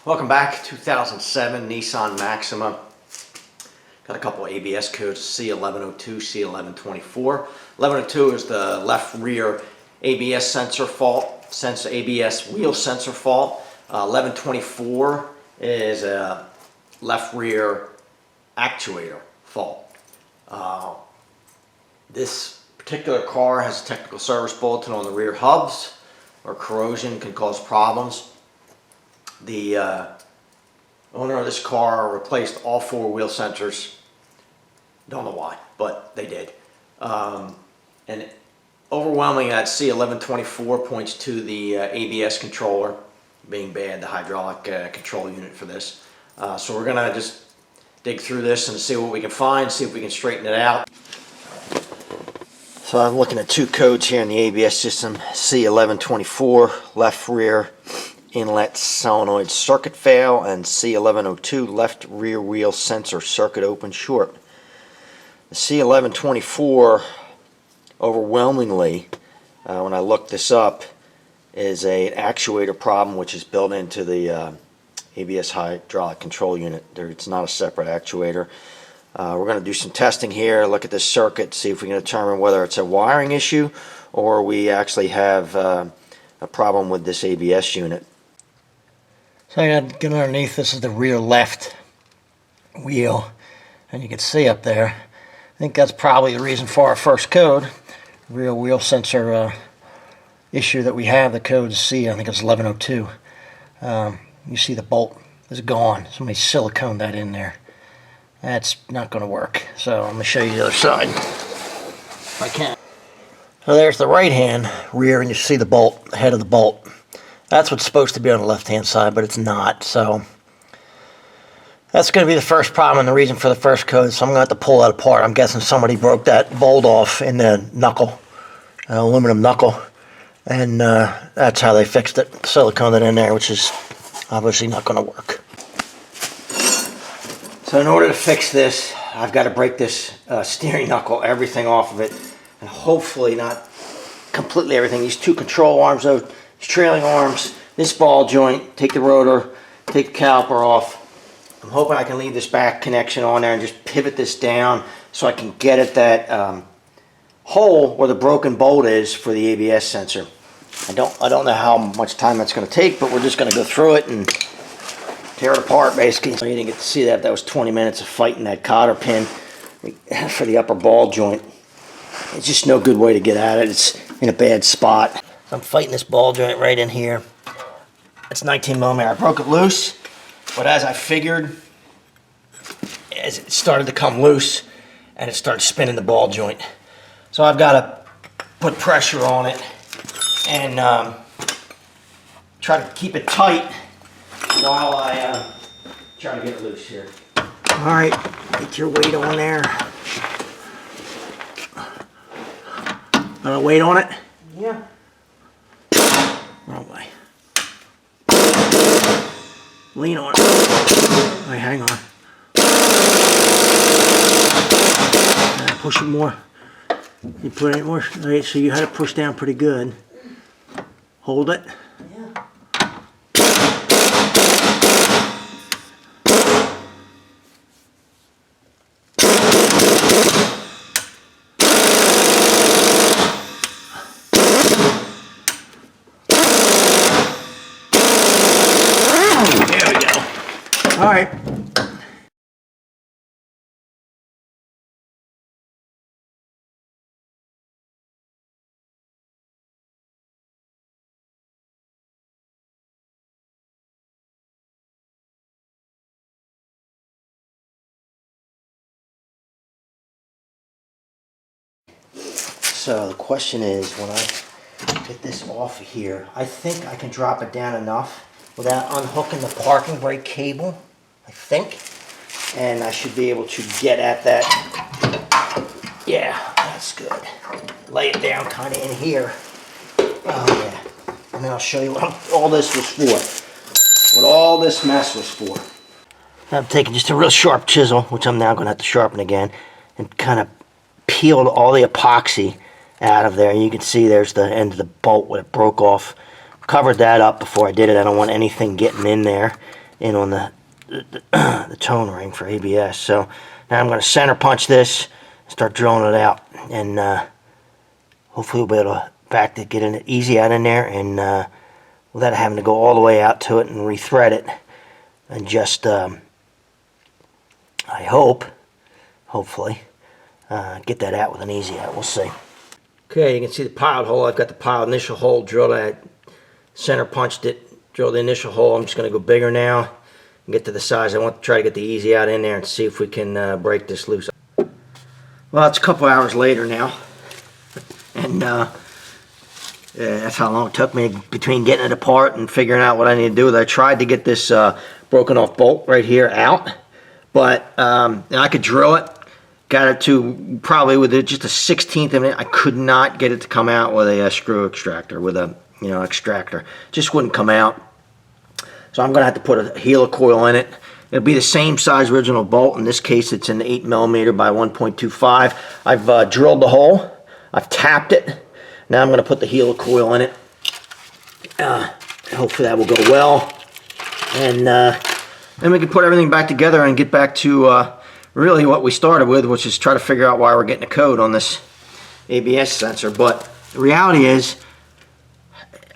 Welcome back. 2007 Nissan Maxima. Got a couple ABS codes, C1102, C1124. 1102 is the left rear ABS sensor fault, ABS wheel sensor fault. 1124 is a left rear actuator fault. This particular car has a technical service bulletin on the rear hubs, or corrosion can cause problems. The owner of this car replaced all four wheel sensors. Don't know why, but they did. And overwhelmingly, that C1124 points to the ABS controller being bad, the hydraulic control unit for this. So we're gonna just dig through this and see what we can find, see if we can straighten it out. So I'm looking at two codes here in the ABS system. C1124, left rear inlet solenoid circuit fail, and C1102, left rear wheel sensor circuit open short. The C1124, overwhelmingly, when I looked this up, is an actuator problem which is built into the ABS hydraulic control unit. It's not a separate actuator. We're going to do some testing here, look at this circuit, see if we can determine whether it's a wiring issue or we actually have a problem with this ABS unit. So I got to get underneath. This is the rear left wheel, and you can see up there, I think that's probably the reason for our first code, rear wheel sensor issue that we have. The code is C, I think it's 1102. You see the bolt is gone. Somebody siliconed that in there. That's not going to work. So I'm going to show you the other side if I can. So there's the right hand rear, and you see the bolt, the head of the bolt. That's what's supposed to be on the left hand side, but it's not. So that's going to be the first problem and the reason for the first code. So I'm going to have to pull that apart. I'm guessing somebody broke that bolt off in the knuckle, aluminum knuckle, and that's how they fixed it. Siliconed it in there, which is obviously not going to work. So in order to fix this, I've got to break this steering knuckle, everything off of it, and hopefully not completely everything. These two control arms, those trailing arms, this ball joint, take the rotor, take the caliper off. I'm hoping I can leave this back connection on there and just pivot this down so I can get at that hole where the broken bolt is for the ABS sensor. I don't know how much time that's going to take, but we're just going to go through it and tear it apart basically. So you didn't get to see that. That was 20 minutes of fighting that cotter pin for the upper ball joint. It's just no good way to get at it. It's in a bad spot. So I'm fighting this ball joint right in here. It's 19 millimeter. I broke it loose, but as I figured, as it started to come loose, and it started spinning the ball joint. So I've got to put pressure on it and try to keep it tight while I try to get it loose here. All right, get your weight on there. Got a weight on it? Yeah. Wrong way. Lean on it. All right, hang on. Push it more. You put it more. All right, so you had to push down pretty good. Hold it. All right. So the question is, when I get this off of here, I think I can drop it down enough without unhooking the parking brake cable, I think, and I should be able to get at that. Yeah, that's good. Lay it down kind of in here. Oh yeah, and then I'll show you what all this was for, what all this mess was for. I'm taking just a real sharp chisel, which I'm now going to have to sharpen again, and kind of peeled all the epoxy out of there. You can see there's the end of the bolt when it broke off. Covered that up before I did it. I don't want anything getting in there. in on the tone ring for ABS. So now I'm going to center punch this, start drilling it out, and hopefully we'll be able to get it easy out in there, and without having to go all the way out to it and rethread it, and just I hopefully get that out with an easy out. We'll see. Okay, you can see the pilot hole. I've got the pilot initial hole drilled at, center punched it, drilled the initial hole. I'm just going to go bigger now and get to the size. I want to try to get the easy out in there and see if we can break this loose. Well, it's a couple hours later now, and that's how long it took me between getting it apart and figuring out what I need to do with it. I tried to get this broken off bolt right here out, but I could drill it. Got it to probably with just a 1/16 of it. I could not get it to come out with a screw extractor, with a extractor. Just wouldn't come out. So I'm gonna have to put a helicoil in it. It'll be the same size original bolt. In this case, it's an 8mm by 1.25. I've drilled the hole. I've tapped it. Now I'm gonna put the helicoil in it. Hopefully that will go well, and then we can put everything back together and get back to really what we started with, which is try to figure out why we're getting a code on this ABS sensor. But the reality is,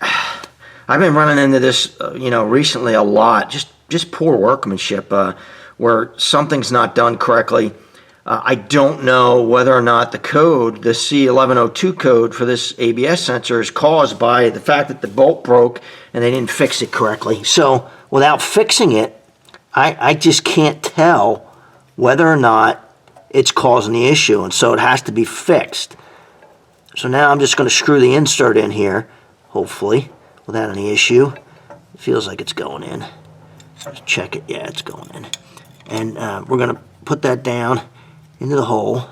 I've been running into this, recently a lot. Just poor workmanship, where something's not done correctly. I don't know whether or not the code, the C1102 code for this ABS sensor, is caused by the fact that the bolt broke and they didn't fix it correctly. So without fixing it, I just can't tell whether or not it's causing the issue, and so it has to be fixed. So now I'm just going to screw the insert in here, hopefully, without any issue. It feels like it's going in. Let's check it. Yeah, it's going in. And we're going to put that down into the hole.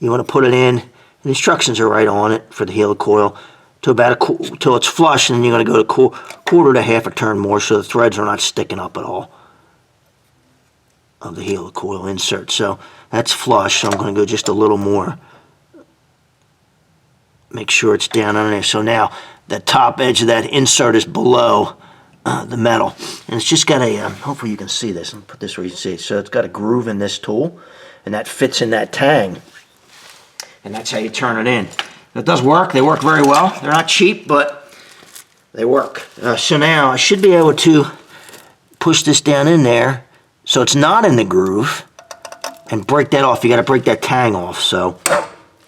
You want to put it in, and the instructions are right on it for the helicoil, to about till it's flush, and then you're going to go to quarter to half a turn more so the threads are not sticking up at all of the helicoil insert. So that's flush, so I'm going to go just a little more. Make sure it's down under there. So now the top edge of that insert is below the metal, and it's just got a hopefully you can see this. I'll put this where you can see it. So it's got a groove in this tool, and that fits in that tang, and that's how you turn it in. It does work. They work very well. They're not cheap, but they work. So now I should be able to push this down in there so it's not in the groove, and break that off. You got to break that tang off. So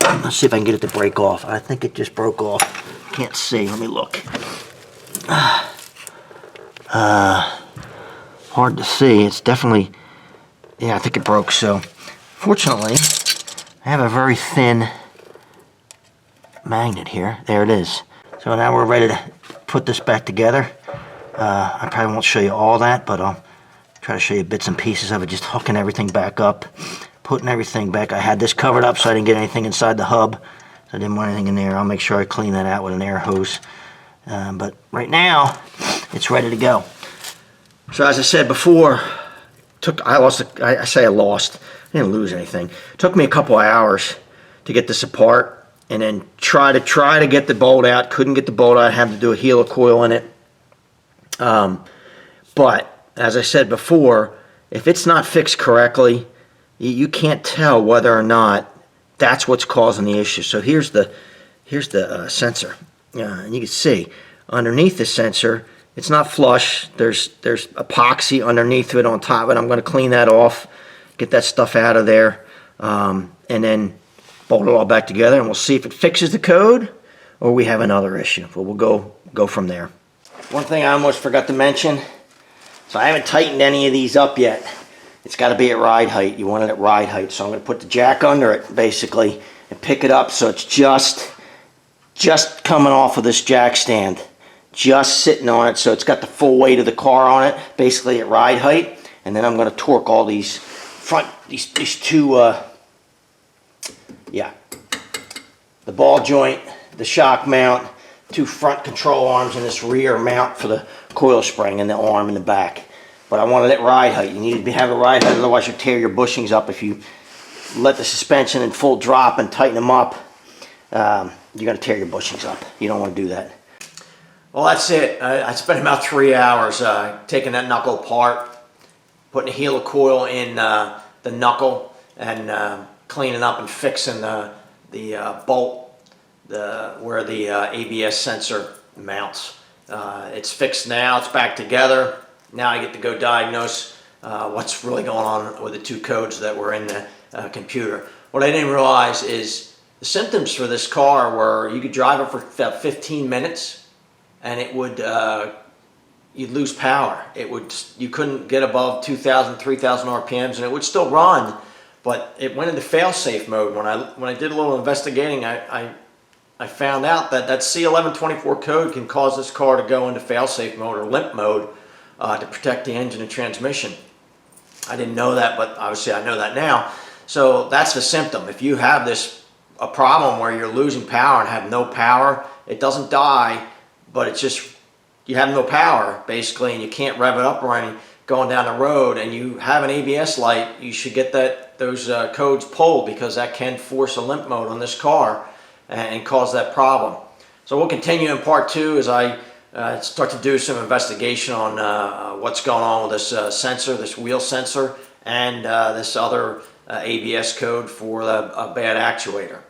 let's see if I can get it to break off. I think it just broke off. Can't see. Let me look. Hard to see. It's definitely, yeah, I think it broke. So fortunately, I have a very thin magnet here. There it is. So now we're ready to put this back together. I probably won't show you all that, but I'll try to show you bits and pieces of it, just hooking everything back up, putting everything back. I had this covered up so I didn't get anything inside the hub. So I didn't want anything in there. I'll make sure I clean that out with an air hose. But right now, it's ready to go. So as I said before, I didn't lose anything. It took me a couple of hours to get this apart, and then try to get the bolt out. Couldn't get the bolt out. I had to do a helicoil in it. But as I said before, if it's not fixed correctly, you can't tell whether or not that's what's causing the issue. So here's the sensor, and you can see underneath the sensor, it's not flush. There's epoxy underneath it on top of it. I'm going to clean that off, get that stuff out of there, and then bolt it all back together, and we'll see if it fixes the code or we have another issue. But we'll go from there. One thing I almost forgot to mention, so I haven't tightened any of these up yet. It's got to be at ride height. You want it at ride height. So I'm going to put the jack under it, basically, and pick it up so it's just coming off of this jack stand. Just sitting on it, so it's got the full weight of the car on it, basically at ride height. And then I'm going to torque all these these two, the ball joint, the shock mount, two front control arms, and this rear mount for the coil spring and the arm in the back. But I want it at ride height. You need to have a ride height, otherwise you'll tear your bushings up. If you let the suspension in full drop and tighten them up, you're going to tear your bushings up. You don't want to do that. Well, that's it. I spent about 3 hours taking that knuckle apart, putting a helicoil in the knuckle, and cleaning up and fixing the bolt where the ABS sensor mounts. It's fixed now. It's back together. Now I get to go diagnose what's really going on with the two codes that were in the computer. What I didn't realize is the symptoms for this car were you could drive it for about 15 minutes and it would you'd lose power. You couldn't get above 2,000, 3,000 RPMs, and it would still run, but it went into fail-safe mode. When I did a little investigating, I found out that C1124 code can cause this car to go into fail-safe mode or limp mode to protect the engine and transmission. I didn't know that, but obviously I know that now. So that's the symptom. If you have a problem where you're losing power and have no power, it doesn't die, but it's just you have no power basically, and you can't rev it up or anything going down the road, and you have an ABS light, you should get those codes pulled, because that can force a limp mode on this car and cause that problem. So we'll continue in part 2 as I start to do some investigation on what's going on with this sensor, this wheel sensor, and this other ABS code for a bad actuator.